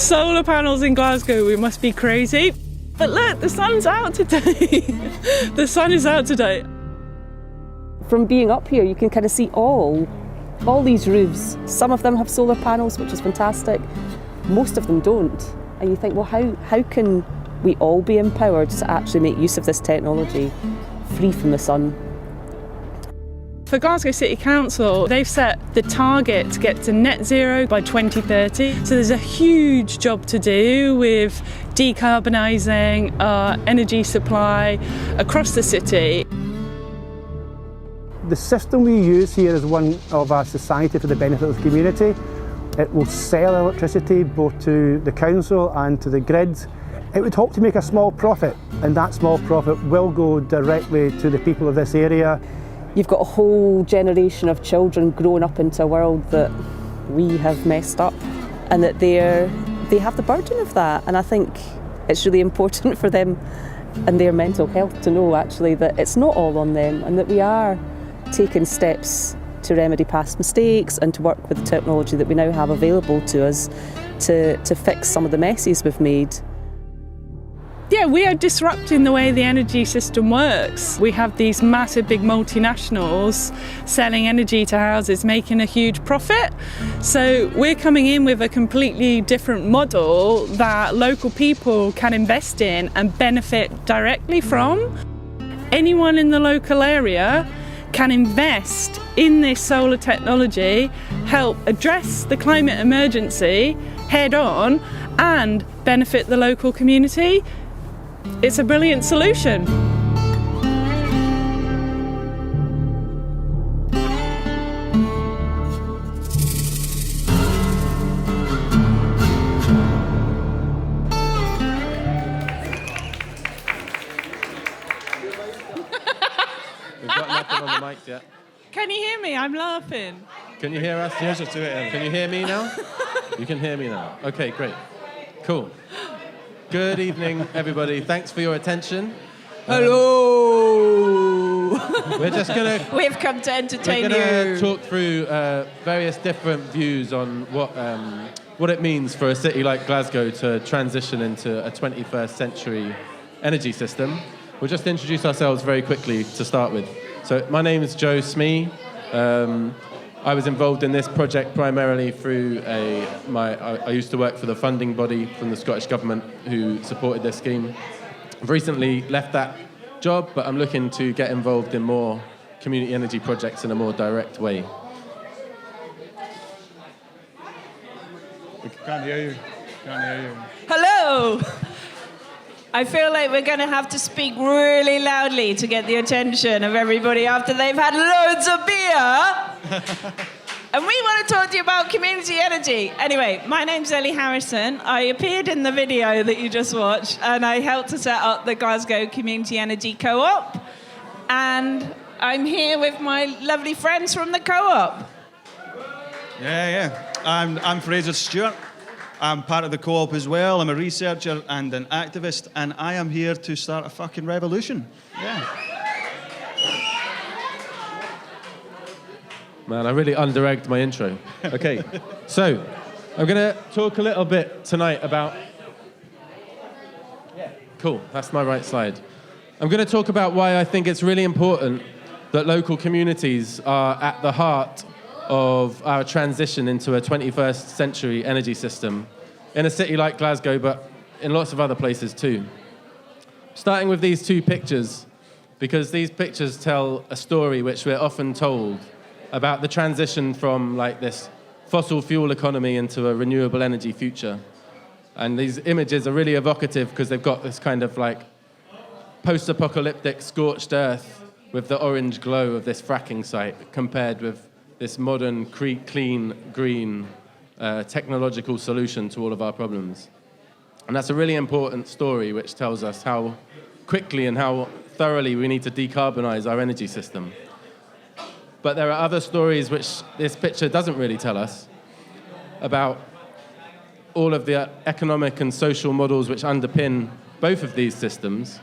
Solar panels in Glasgow, we must be crazy. But look, the sun's out today. The sun is out today. From being up here, you can kind of see all these roofs. Some of them have solar panels, which is fantastic. Most of them don't. And you think, well, how can we all be empowered to actually make use of this technology free from the sun? For Glasgow City Council, they've set the target to get to net zero by 2030. So there's a huge job to do with decarbonising our energy supply across the city. The system we use here is one of our society for the benefit of the community. It will sell electricity both to the council and to the grids. It would hope to make a small profit, and that small profit will go directly to the people of this area. You've got a whole generation of children growing up into a world that we have messed up, and that they have the burden of that. And I think it's really important for them and their mental health to know actually that it's not all on them, and that we are taking steps to remedy past mistakes and to work with the technology that we now have available to us to fix some of the messes we've made. Yeah, we are disrupting the way the energy system works. We have these massive big multinationals selling energy to houses, making a huge profit. So we're coming in with a completely different model that local people can invest in and benefit directly from. Anyone in the local area can invest in this solar technology, help address the climate emergency head on, and benefit the local community. It's a brilliant solution. We've got nothing on the mics yet. Can you hear me? I'm laughing. Can you hear us? Yes, just do it. Can you hear me now? You can hear me now. Okay, great. Cool. Good evening, everybody. Thanks for your attention. Hello. We're just going to... We've come to entertain We're going you. to talk through various different views on what it means for a city like Glasgow to transition into a 21st century energy system. We'll just introduce ourselves very quickly to start with. So my name is Joe Smee. I was involved in this project primarily through I used to work for the funding body from the Scottish Government who supported this scheme. I've recently left that job, but I'm looking to get involved in more community energy projects in a more direct way. We can't hear you. Can't hear you. Hello! I feel like we're going to have to speak really loudly to get the attention of everybody after they've had loads of beer. And we want to talk to you about community energy. Anyway, my name's Ellie Harrison. I appeared in the video that you just watched, and I helped to set up the Glasgow Community Energy Co-op. And I'm here with my lovely friends from the co-op. Yeah. I'm Fraser Stewart. I'm part of the co-op as well. I'm a researcher and an activist, and I am here to start a fucking revolution. Yeah. Man, I really under-egged my intro. Okay, so I'm going to talk a little bit tonight about... Yeah, cool, that's my right slide. I'm going to talk about why I think it's really important that local communities are at the heart of our transition into a 21st century energy system in a city like Glasgow, but in lots of other places too. Starting with these two pictures, because these pictures tell a story which we're often told about the transition from like this fossil fuel economy into a renewable energy future. And these images are really evocative because they've got this kind of like post-apocalyptic scorched earth with the orange glow of this fracking site compared with this modern, clean, green technological solution to all of our problems. And that's a really important story which tells us how quickly and how thoroughly we need to decarbonize our energy system. But there are other stories which this picture doesn't really tell us about all of the economic and social models which underpin both of these systems,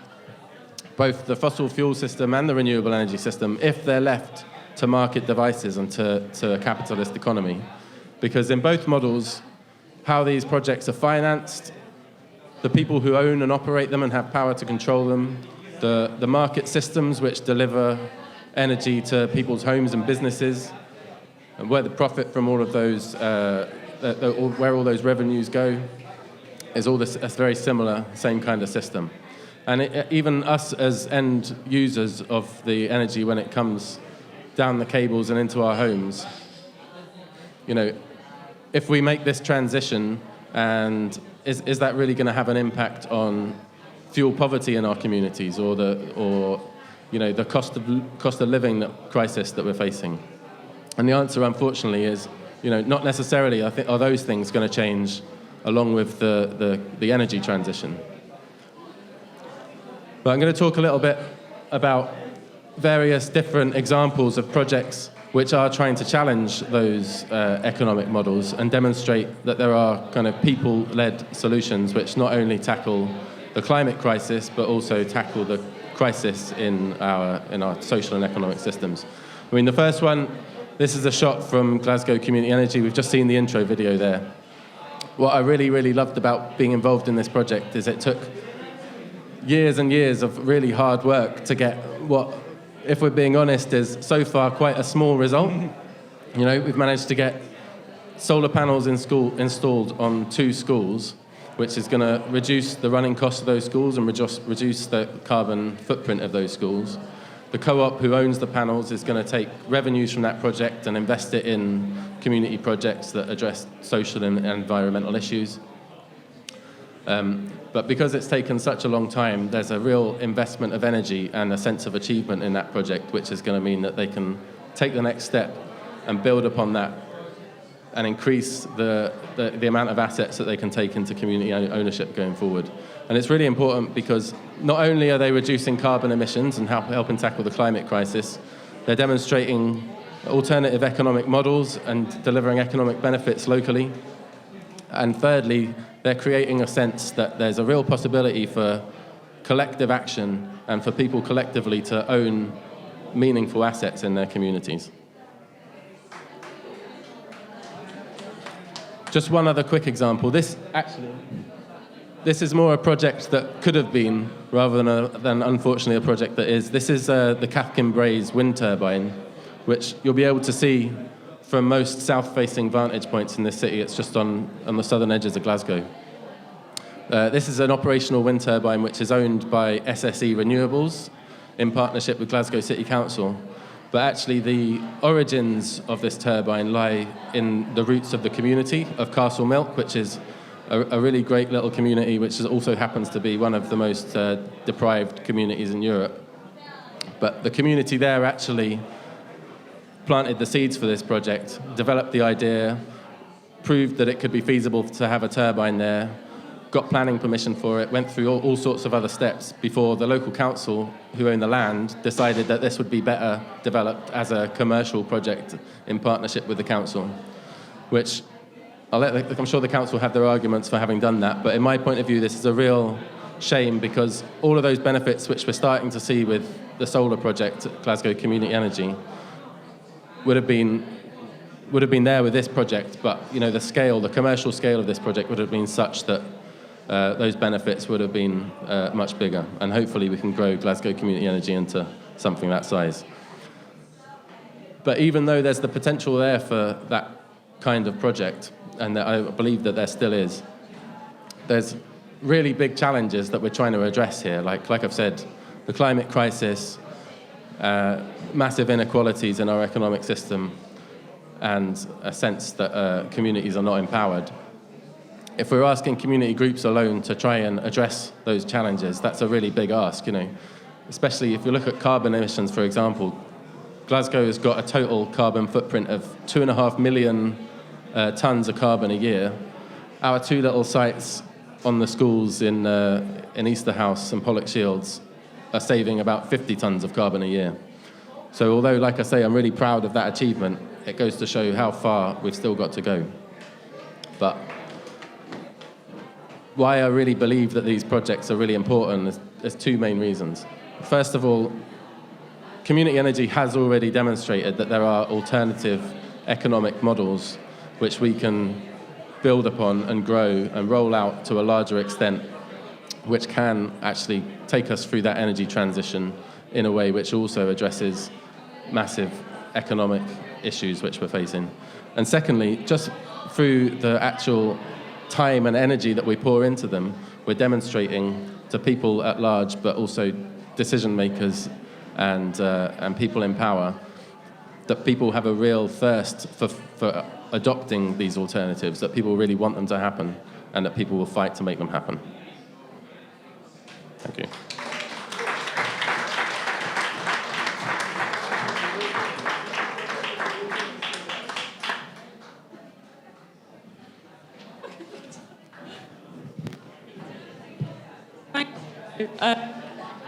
both the fossil fuel system and the renewable energy system, if they're left to market devices and to a capitalist economy. Because in both models, how these projects are financed, the people who own and operate them and have power to control them, the market systems which deliver energy to people's homes and businesses, and where the profit from all of those, where all those revenues go, is all this a very similar, same kind of system. And even us as end users of the energy when it comes down the cables and into our homes, you know, if we make this transition, and is that really going to have an impact on fuel poverty in our communities, or the cost of living crisis that we're facing? And the answer, unfortunately, is, you know, not necessarily. I think are those things going to change along with the energy transition. But I'm going to talk a little bit about various different examples of projects which are trying to challenge those economic models and demonstrate that there are kind of people-led solutions which not only tackle the climate crisis but also tackle the crisis in our social and economic systems. I mean, the first one, this is a shot from Glasgow Community Energy. We've just seen the intro video there. What I really, really loved about being involved in this project is it took years and years of really hard work to get what, if we're being honest, is so far quite a small result. You know, we've managed to get solar panels installed on 2 schools, which is going to reduce the running costs of those schools and reduce the carbon footprint of those schools. The co-op who owns the panels is going to take revenues from that project and invest it in community projects that address social and environmental issues. But because it's taken such a long time, there's a real investment of energy and a sense of achievement in that project, which is going to mean that they can take the next step and build upon that and increase the amount of assets that they can take into community ownership going forward. And it's really important because not only are they reducing carbon emissions and helping tackle the climate crisis, they're demonstrating alternative economic models and delivering economic benefits locally. And thirdly, they're creating a sense that there's a real possibility for collective action and for people collectively to own meaningful assets in their communities. Just one other quick example. This is more a project that could have been, rather than unfortunately a project that is. This is the Cathkin Braes wind turbine, which you'll be able to see from most south-facing vantage points in this city. It's just on the southern edges of Glasgow. This is an operational wind turbine which is owned by SSE Renewables in partnership with Glasgow City Council. But actually the origins of this turbine lie in the roots of the community of Castlemilk, which is a really great little community, which also happens to be one of the most deprived communities in Europe. But the community there actually planted the seeds for this project, developed the idea, proved that it could be feasible to have a turbine there, got planning permission for it, went through all sorts of other steps before the local council, who own the land, decided that this would be better developed as a commercial project in partnership with the council, which I'm sure the council have their arguments for having done that, but in my point of view, this is a real shame because all of those benefits which we're starting to see with the solar project at Glasgow Community Energy would have been there with this project, but you know, the commercial scale of this project would have been such that those benefits would have been much bigger, and hopefully we can grow Glasgow Community Energy into something that size. But even though there's the potential there for that kind of project, and I believe that there still is, there's really big challenges that we're trying to address here, like I've said, the climate crisis, massive inequalities in our economic system, and a sense that communities are not empowered. If we're asking community groups alone to try and address those challenges, that's a really big ask, you know. Especially if you look at carbon emissions, for example, Glasgow has got a total carbon footprint of 2.5 million tons of carbon a year. Our 2 little sites on the schools in Easterhouse and Pollokshields are saving about 50 tons of carbon a year. So although, like I say, I'm really proud of that achievement, it goes to show how far we've still got to go. But why I really believe that these projects are really important, there's 2 main reasons. First of all, community energy has already demonstrated that there are alternative economic models which we can build upon and grow and roll out to a larger extent, which can actually take us through that energy transition in a way which also addresses massive economic issues which we're facing. And secondly, just through the actual time and energy that we pour into them, we're demonstrating to people at large, but also decision makers and people in power, that people have a real thirst for adopting these alternatives, that people really want them to happen, and that people will fight to make them happen. Thank you.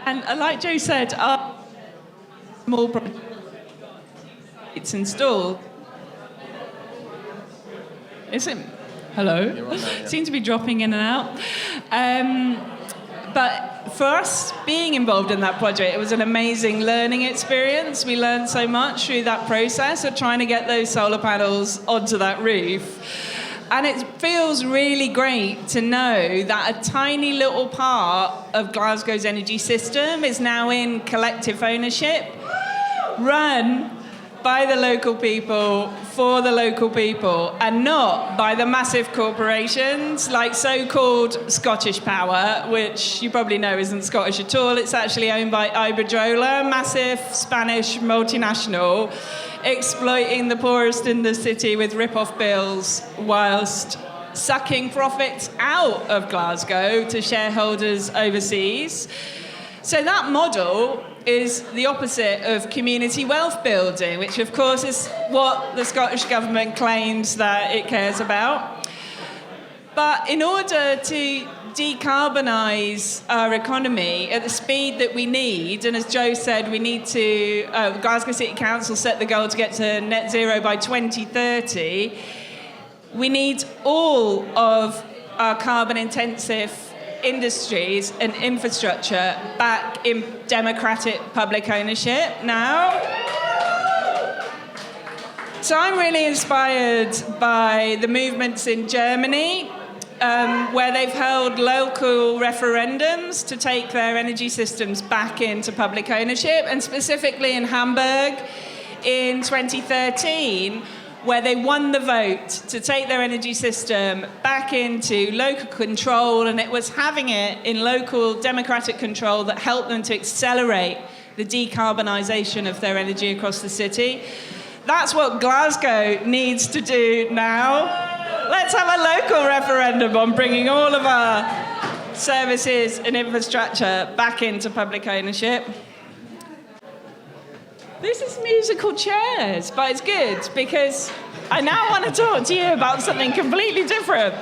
And like Joe said, our small project it's installed. Is it? Hello? You're on now, yeah. Seems to be dropping in and out. But for us, being involved in that project, it was an amazing learning experience. We learned so much through that process of trying to get those solar panels onto that roof. And it feels really great to know that a tiny little part of Glasgow's energy system is now in collective ownership, run by the local people, for the local people, and not by the massive corporations like so-called Scottish Power, which you probably know isn't Scottish at all. It's actually owned by Iberdrola, massive Spanish multinational, exploiting the poorest in the city with rip-off bills whilst sucking profits out of Glasgow to shareholders overseas. So that model is the opposite of community wealth building, which of course is what the Scottish Government claims that it cares about. But in order to decarbonise our economy at the speed that we need, and as Joe said, we need to, Glasgow City Council set the goal to get to net zero by 2030, we need all of our carbon intensive industries and infrastructure back in democratic public ownership now. So I'm really inspired by the movements in Germany, where they've held local referendums to take their energy systems back into public ownership, and specifically in Hamburg in 2013, where they won the vote to take their energy system back into local control, and it was having it in local democratic control that helped them to accelerate the decarbonisation of their energy across the city. That's what Glasgow needs to do now. Let's have a local referendum on bringing all of our services and infrastructure back into public ownership. This is musical chairs, but it's good because I now want to talk to you about something completely different.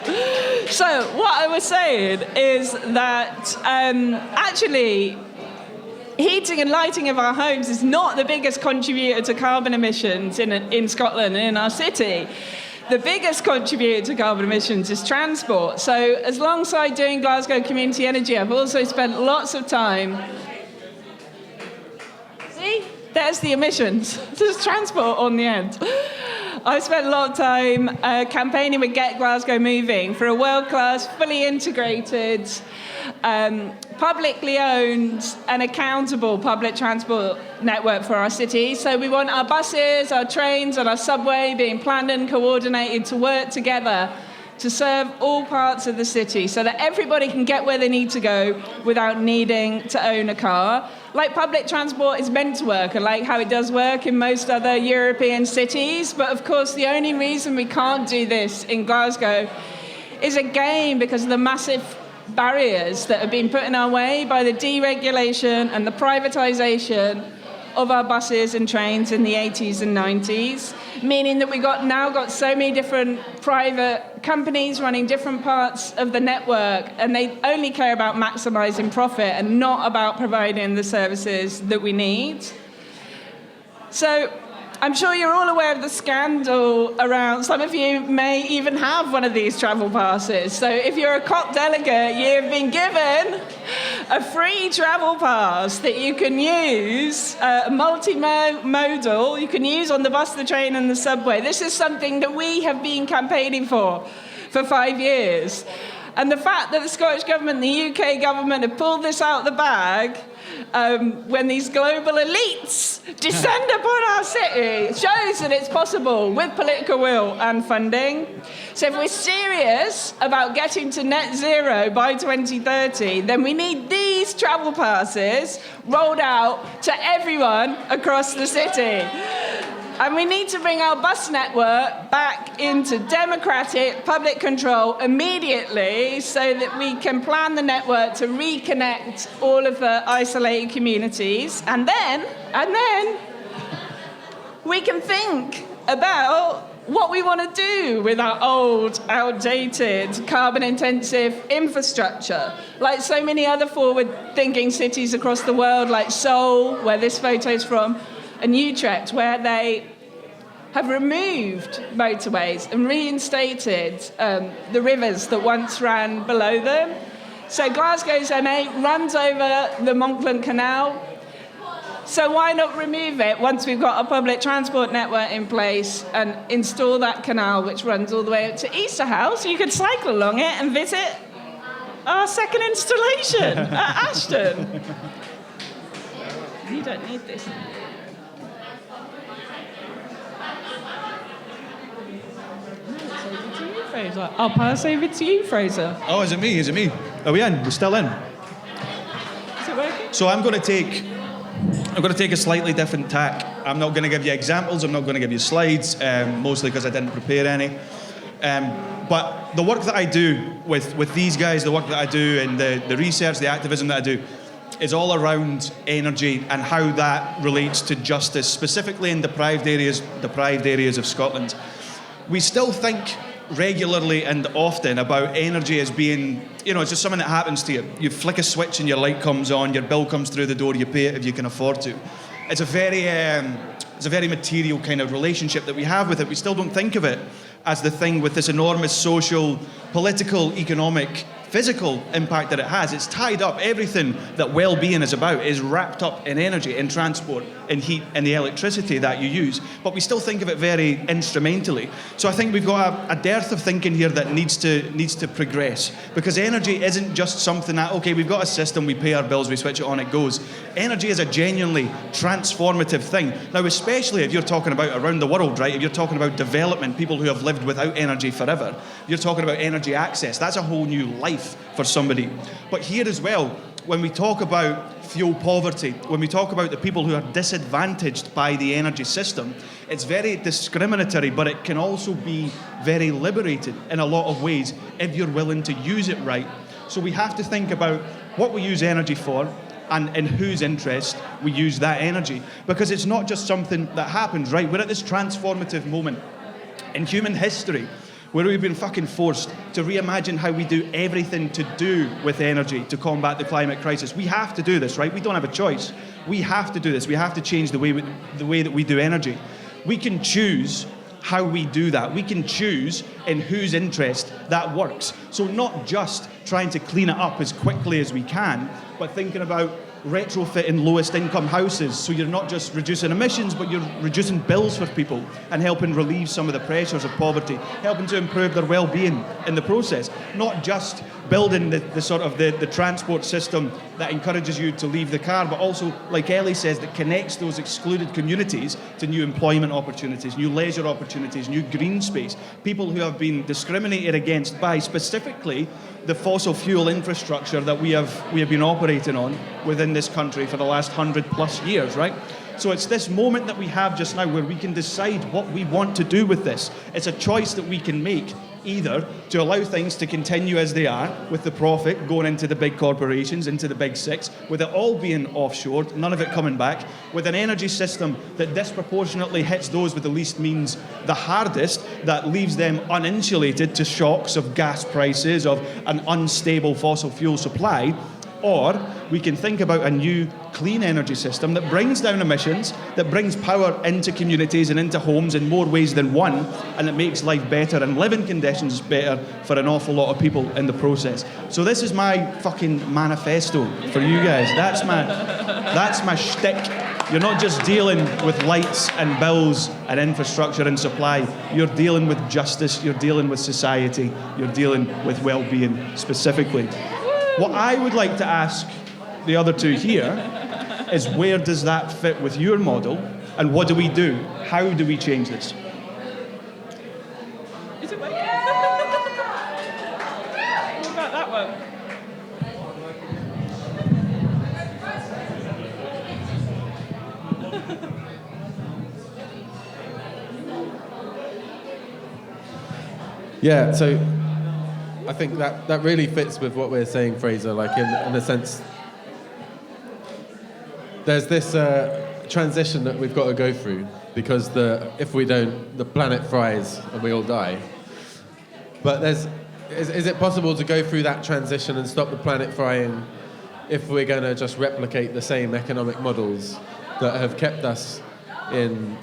So what I was saying is that actually heating and lighting of our homes is not the biggest contributor to carbon emissions in Scotland and in our city. The biggest contributor to carbon emissions is transport. So alongside doing Glasgow Community Energy, I've also spent lots of time. See? There's the emissions. There's transport on the end. I've spent a lot of time campaigning with Get Glasgow Moving for a world-class, fully integrated, publicly owned and accountable public transport network for our city. So we want our buses, our trains and our subway being planned and coordinated to work together to serve all parts of the city so that everybody can get where they need to go without needing to own a car. Like public transport is meant to work, and like how it does work in most other European cities. But of course, the only reason we can't do this in Glasgow is again because of the massive barriers that have been put in our way by the deregulation and the privatisation of our buses and trains in the 80s and 90s, meaning that we've now got so many different private companies running different parts of the network, and they only care about maximising profit and not about providing the services that we need. So I'm sure you're all aware of the scandal around, some of you may even have one of these travel passes. So if you're a COP delegate, you've been given a free travel pass that you can use, multimodal, you can use on the bus, the train and the subway. This is something that we have been campaigning for for 5 years. And the fact that the Scottish Government and the UK government have pulled this out of the bag when these global elites descend upon our city shows that it's possible with political will and funding. So if we're serious about getting to net zero by 2030, then we need these travel passes rolled out to everyone across the city. And we need to bring our bus network back into democratic public control immediately so that we can plan the network to reconnect all of the isolated communities. And then we can think about what we want to do with our old, outdated, carbon-intensive infrastructure. Like so many other forward-thinking cities across the world, like Seoul, where this photo's from, and Utrecht, where they have removed motorways and reinstated the rivers that once ran below them. So Glasgow's M8 runs over the Monkland Canal. So why not remove it once we've got a public transport network in place and install that canal which runs all the way up to Easterhouse? You could cycle along it and visit our second installation at Ashton. You don't need this. Fraser. I'll pass over to you, Fraser. Oh, is it me? Is it me? Are we in? We're still in. Is it working? So I'm going to take a slightly different tack. I'm not going to give you examples. I'm not going to give you slides, mostly because I didn't prepare any. But the work that I do with these guys, the work that I do and the research, the activism that I do, is all around energy and how that relates to justice, specifically in deprived areas of Scotland. We still think regularly and often about energy as being, it's just something that happens to you. You flick a switch and your light comes on, your bill comes through the door, you pay it if you can afford to. It's a very material kind of relationship that we have with it. We still don't think of it as the thing with this enormous social, political, economic, physical impact that it has. It's tied up. Everything that well-being is about is wrapped up in energy, in transport, in heat, and the electricity that you use. But we still think of it very instrumentally. So I think we've got a dearth of thinking here that needs to progress. Because energy isn't just something that, okay, we've got a system, we pay our bills, we switch it on, it goes. Energy is a genuinely transformative thing. Now, especially if you're talking about around the world, right? If you're talking about development, people who have lived without energy forever, you're talking about energy access. That's a whole new life for somebody. But here as well, when we talk about fuel poverty, when we talk about the people who are disadvantaged by the energy system, it's very discriminatory, but it can also be very liberated in a lot of ways if you're willing to use it right. So we have to think about what we use energy for and in whose interest we use that energy. Because it's not just something that happens, right? We're at this transformative moment in human history where we've been fucking forced to reimagine how we do everything to do with energy to combat the climate crisis. We have to do this, right? We don't have a choice. We have to do this. We have to change the way that we do energy. We can choose how we do that. We can choose in whose interest that works. So not just trying to clean it up as quickly as we can, but thinking about retrofitting lowest income houses, so you're not just reducing emissions, but you're reducing bills for people and helping relieve some of the pressures of poverty, helping to improve their well-being in the process. Not just building the transport system that encourages you to leave the car, but also, like Ellie says, that connects those excluded communities to new employment opportunities, new leisure opportunities, new green space, people who have been discriminated against by specifically the fossil fuel infrastructure that we have been operating on within this country for the last 100+ years, right? So it's this moment that we have just now where we can decide what we want to do with this. It's a choice that we can make, either to allow things to continue as they are, with the profit going into the big corporations, into the big six, with it all being offshored, none of it coming back, with an energy system that disproportionately hits those with the least means the hardest, that leaves them uninsulated to shocks of gas prices, of an unstable fossil fuel supply. Or we can think about a new clean energy system that brings down emissions, that brings power into communities and into homes in more ways than one, and it makes life better and living conditions better for an awful lot of people in the process. So this is my fucking manifesto for you guys. That's my shtick. You're not just dealing with lights and bills and infrastructure and supply. You're dealing with justice, you're dealing with society, you're dealing with well-being specifically. What I would like to ask the other two here is, where does that fit with your model, and what do we do? How do we change this? Is it working? What about that one? Yeah, so I think that really fits with what we're saying, Fraser, like in a sense, there's this transition that we've got to go through, because if we don't, the planet fries and we all die. But is it possible to go through that transition and stop the planet frying if we're going to just replicate the same economic models that have kept us in,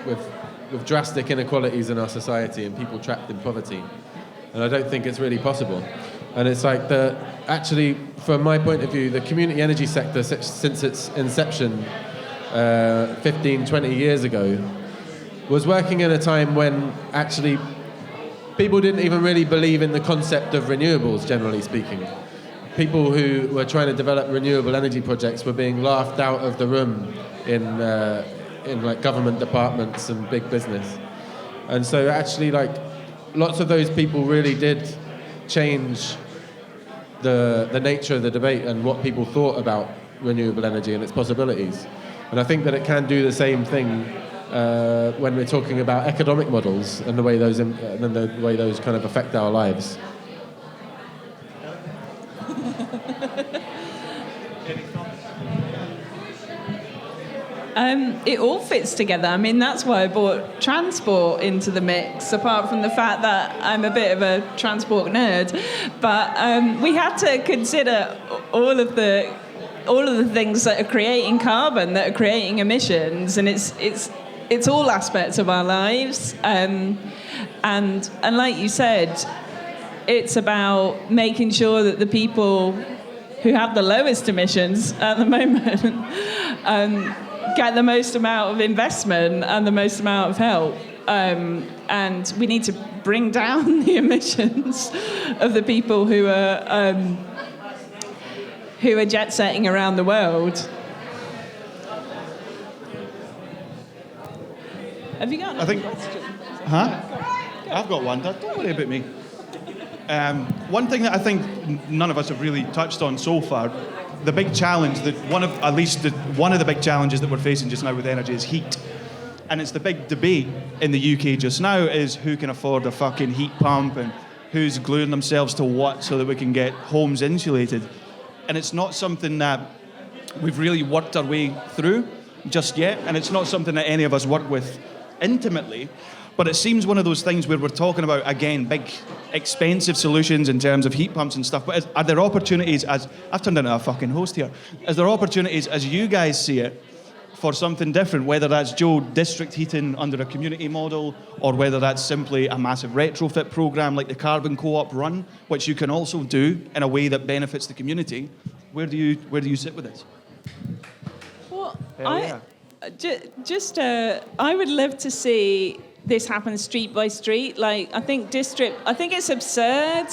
with drastic inequalities in our society and people trapped in poverty? And I don't think it's really possible. And it's like actually, from my point of view, the community energy sector, since its inception 15, 20 years ago, was working in a time when actually people didn't even really believe in the concept of renewables, generally speaking. People who were trying to develop renewable energy projects were being laughed out of the room in like government departments and big business. And so actually, like, lots of those people really did change the nature of the debate and what people thought about renewable energy and its possibilities. And I think that it can do the same thing when we're talking about economic models and the way those kind of affect our lives. It all fits together. I mean, that's why I brought transport into the mix, apart from the fact that I'm a bit of a transport nerd. But we had to consider all of the things that are creating carbon, that are creating emissions, and it's all aspects of our lives. And like you said, it's about making sure that the people who have the lowest emissions at the moment get the most amount of investment and the most amount of help. And we need to bring down the emissions of the people who are jet setting around the world. Have you got another question? I've got one. Don't worry about me. One thing that I think none of us have really touched on so far, the big challenge that one of the big challenges that we're facing just now with energy is heat. And it's the big debate in the UK just now is who can afford a fucking heat pump and who's gluing themselves to what so that we can get homes insulated. And it's not something that we've really worked our way through just yet, and it's not something that any of us work with intimately. But it seems one of those things where we're talking about, again, big, expensive solutions in terms of heat pumps and stuff. But are there opportunities, as I've turned into a fucking host here, is there opportunities as you guys see it for something different, whether that's, Joe, district heating under a community model, or whether that's simply a massive retrofit program like the Carbon Co-op Run, which you can also do in a way that benefits the community? Where do you sit with this? Well, I would love to see this happen street by street. Like, I think it's absurd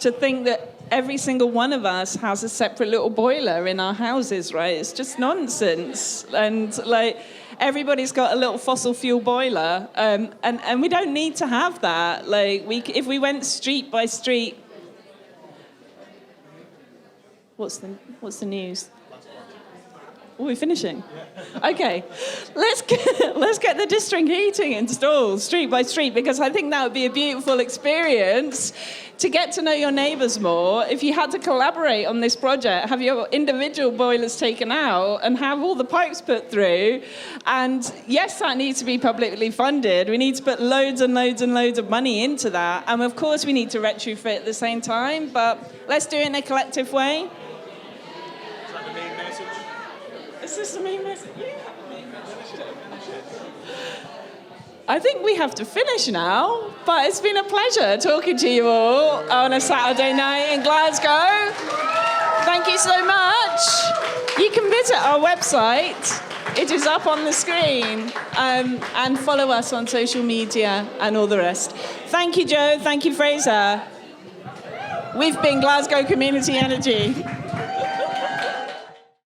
to think that every single one of us has a separate little boiler in our houses, right? It's just nonsense. And like, everybody's got a little fossil fuel boiler, and we don't need to have that. Like, if we went street by street. What's the news? Are we finishing? Yeah. Okay, let's get the district heating installed street by street, because I think that would be a beautiful experience to get to know your neighbours more. If you had to collaborate on this project, have your individual boilers taken out and have all the pipes put through. And yes, that needs to be publicly funded. We need to put loads and loads and loads of money into that. And of course, we need to retrofit at the same time, but let's do it in a collective way. Is this the main message? You have the main message. I think we have to finish now, but it's been a pleasure talking to you all on a Saturday night in Glasgow. Thank you so much. You can visit our website. It is up on the screen. And follow us on social media and all the rest. Thank you, Joe. Thank you, Fraser. We've been Glasgow Community Energy.